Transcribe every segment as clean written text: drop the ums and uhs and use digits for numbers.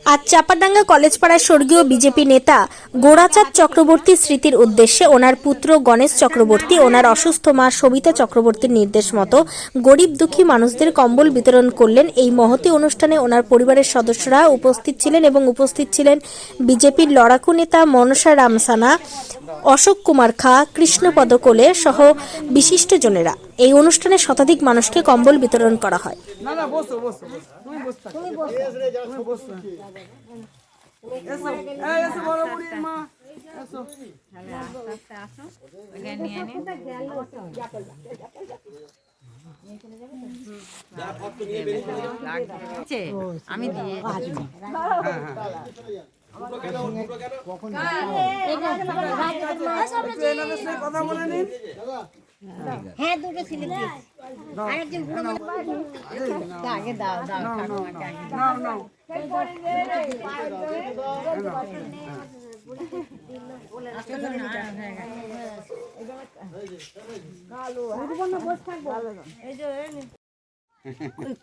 আজ চাপাডাঙ্গা কলেজ পাড়ায় স্বর্গীয় বিজেপি নেতা গোরাচাঁদ চক্রবর্তী স্মৃতির উদ্দেশ্যে ওনার পুত্র গণেশ চক্রবর্তী ওনার অসুস্থ মা সবিতা চক্রবর্তীর নির্দেশ মতো গরিব দুঃখী মানুষদের কম্বল বিতরণ করলেন। এই মহতী অনুষ্ঠানে ওনার পরিবারের সদস্যরা উপস্থিত ছিলেন এবং উপস্থিত ছিলেন বিজেপির লড়াকু নেতা মনসা রামসানা, অশোক কুমার খা, কৃষ্ণপদ কোলে সহ বিশিষ্টজনেরা। এই অনুষ্ঠানে শতাধিক মানুষকে কম্বল বিতরণ করা হয়। আমি দিয়ে কথা বলে নিন। হ্যাঁ, দুটো ছিল আরেকজন আগে দাও দাও নাও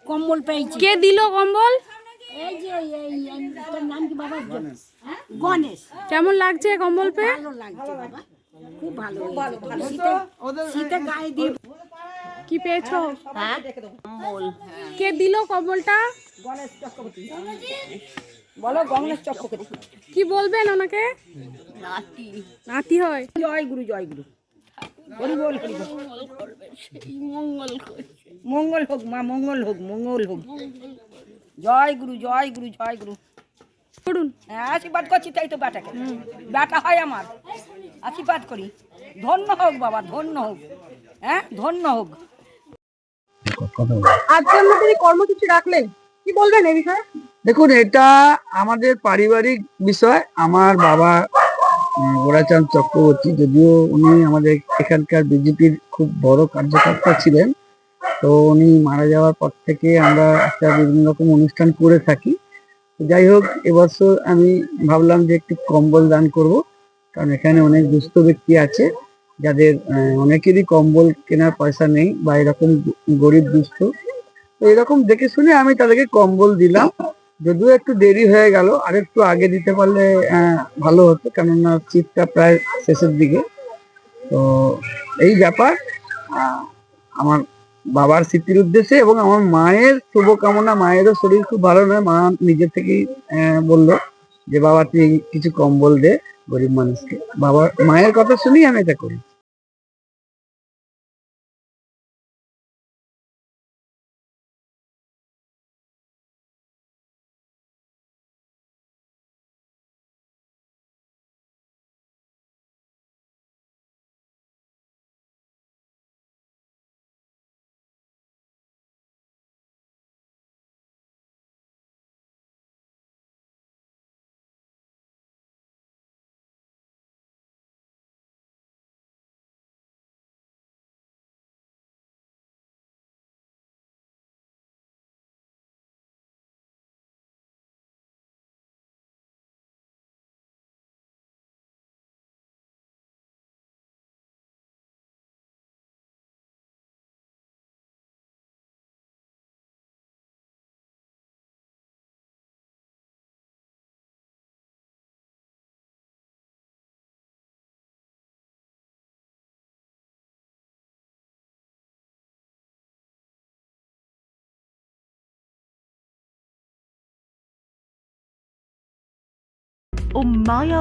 কম্বল পেয়েছি। কে দিল কম্বল? এই যে তোর নাম কি বাবা? গণেশ। কেমন লাগছে কম্বল পেয়ে? ভালো লাগছে বাবা, খুব ভালো। শীতে গায়ে দিয়ে কি পেয়েছো? হ্যাঁ, কম্বল। কে দিল কম্বলটা? গণেশ চক্রবর্তী। বলো গণেশ চক্রবর্তী। কি বলবেন ওনাকে? নাতি। নাতি হয়। জয় গুরু জয় গুরু। হরি বল হরি বল। মঙ্গল হোক মা, মঙ্গল হোক, মঙ্গল হোক। জয় গুরু জয় গুরু জয় গুরু। করুন। হ্যাঁ, আশীর্বাদ করছি তাই তো বেটাকে। বেটা হয় আমার, আশীর্বাদ করি। ধন্য হোক বাবা, ধন্য হোক। হ্যাঁ, ধন্য হোক। আজকে আমাদের এই কর্মসূচি রাখলেন, কি বলবেন এই বিষয়ে? দেখুন, এটা আমাদের পারিবারিক বিষয়। আমার বাবা গোরাচাঁদ চক্রবর্তী, যদিও উনি আমাদের এখানকার বিজেপির খুব বড় কার্যকর্তা ছিলেন, তো উনি মারা যাওয়ার পর থেকে আমরা একটা বিভিন্ন রকম অনুষ্ঠান করে থাকি। যাই হোক, এবছর আমি ভাবলাম যে একটু কম্বল দান করব, কারণ এখানে অনেক দুস্থ ব্যক্তি আছে যাদের অনেকেরই কম্বল কেনার পয়সা নেই বা এরকম গরিব দুস্থ। তো এরকম দেখে শুনে আমি তাদেরকে কম্বল দিলাম। যদিও একটু দেরি হয়ে গেল, আর একটু আগে দিতে পারলে ভালো হতো, কেননা শীতটা প্রায় শেষের দিকে। তো এই ব্যাপার, আমার বাবার স্মৃতির উদ্দেশ্যে এবং আমার মায়ের শুভকামনা। মায়েরও শরীর খুব ভালো নয়, মা নিজে থেকেই বললো যে বাবা তুই কিছু কম্বল দে গরিব মানুষকে। মায়ের কথা শুনেই আমি এটা করি। Maya